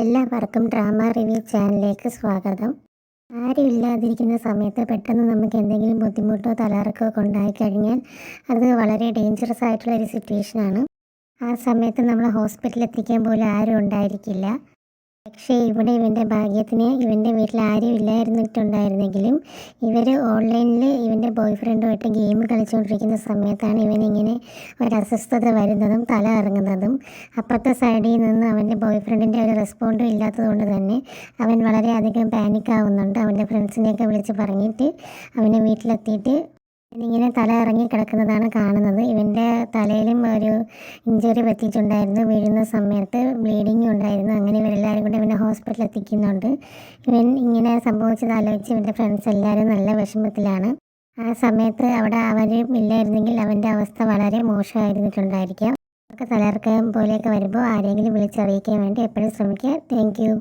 എല്ലാവർക്കും drama review ചാനലിലേക്ക് സ്വാഗതം. ആരും ഇല്ലാതിരിക്കുന്ന സമയത്ത് പെട്ടെന്ന് നമുക്ക് എന്തെങ്കിലും ബുദ്ധിമുട്ടോ തലകറക്കമോ ഒക്കെ ഉണ്ടായിക്കഴിഞ്ഞാൽ അത് വളരെ ഡേഞ്ചറസ് ആയിട്ടുള്ളൊരു സിറ്റുവേഷനാണ്. ആ സമയത്ത് നമ്മൾ ഹോസ്പിറ്റലിൽ എത്തിക്കാൻ പോലും ആരും ഉണ്ടായിരിക്കില്ല. പക്ഷേ ഇവിടെ ഇവൻ്റെ ഭാഗ്യത്തിന് ഇവൻ്റെ വീട്ടിൽ ആരും ഇല്ലായിരുന്നിട്ടുണ്ടായിരുന്നെങ്കിലും ഇവർ ഓൺലൈനിൽ ഇവൻ്റെ ബോയ് ഫ്രണ്ടുമായിട്ട് ഗെയിം കളിച്ചുകൊണ്ടിരിക്കുന്ന സമയത്താണ് ഇവനിങ്ങനെ ഒരു അസ്വസ്ഥത വരുന്നതും തല ഇറങ്ങുന്നതും. അപ്പുറത്തെ സൈഡിൽ നിന്ന് അവൻ്റെ ബോയ് ഫ്രണ്ടിൻ്റെ ഒരു റെസ്പോണ്ടും ഇല്ലാത്തതുകൊണ്ട് തന്നെ അവൻ വളരെയധികം പാനിക്കാവുന്നുണ്ട്. അവൻ്റെ ഫ്രണ്ട്സിനെയൊക്കെ വിളിച്ച് പറഞ്ഞിട്ട് അവനെ വീട്ടിലെത്തിയിട്ട് ഇവനിങ്ങനെ തല ഇറങ്ങി കിടക്കുന്നതാണ് കാണുന്നത്. ഇവൻ്റെ തലയിലും ഒരു ഇഞ്ചുറി പറ്റിയിട്ടുണ്ടായിരുന്നു. വീഴുന്ന സമയത്ത് ബ്ലീഡിങ്ങും ഉണ്ടായിരുന്നു. അങ്ങനെ ഇവരെല്ലാവരും കൂടെ ഇവനെ ഹോസ്പിറ്റലിൽ എത്തിക്കുന്നുണ്ട്. ഇവൻ ഇങ്ങനെ സംഭവിച്ചത് ആലോചിച്ച് ഇവൻ്റെ ഫ്രണ്ട്സ് എല്ലാവരും നല്ല വിഷമത്തിലാണ്. ആ സമയത്ത് അവിടെ അവരും ഇല്ലായിരുന്നെങ്കിൽ അവൻ്റെ അവസ്ഥ വളരെ മോശമായിരുന്നിട്ടുണ്ടായിരിക്കാം. അവർക്ക് തലകറക്കം പോലെയൊക്കെ വരുമ്പോൾ ആരെങ്കിലും വിളിച്ചറിയിക്കാൻ വേണ്ടി എപ്പോഴും ശ്രമിക്കുക. Thank you.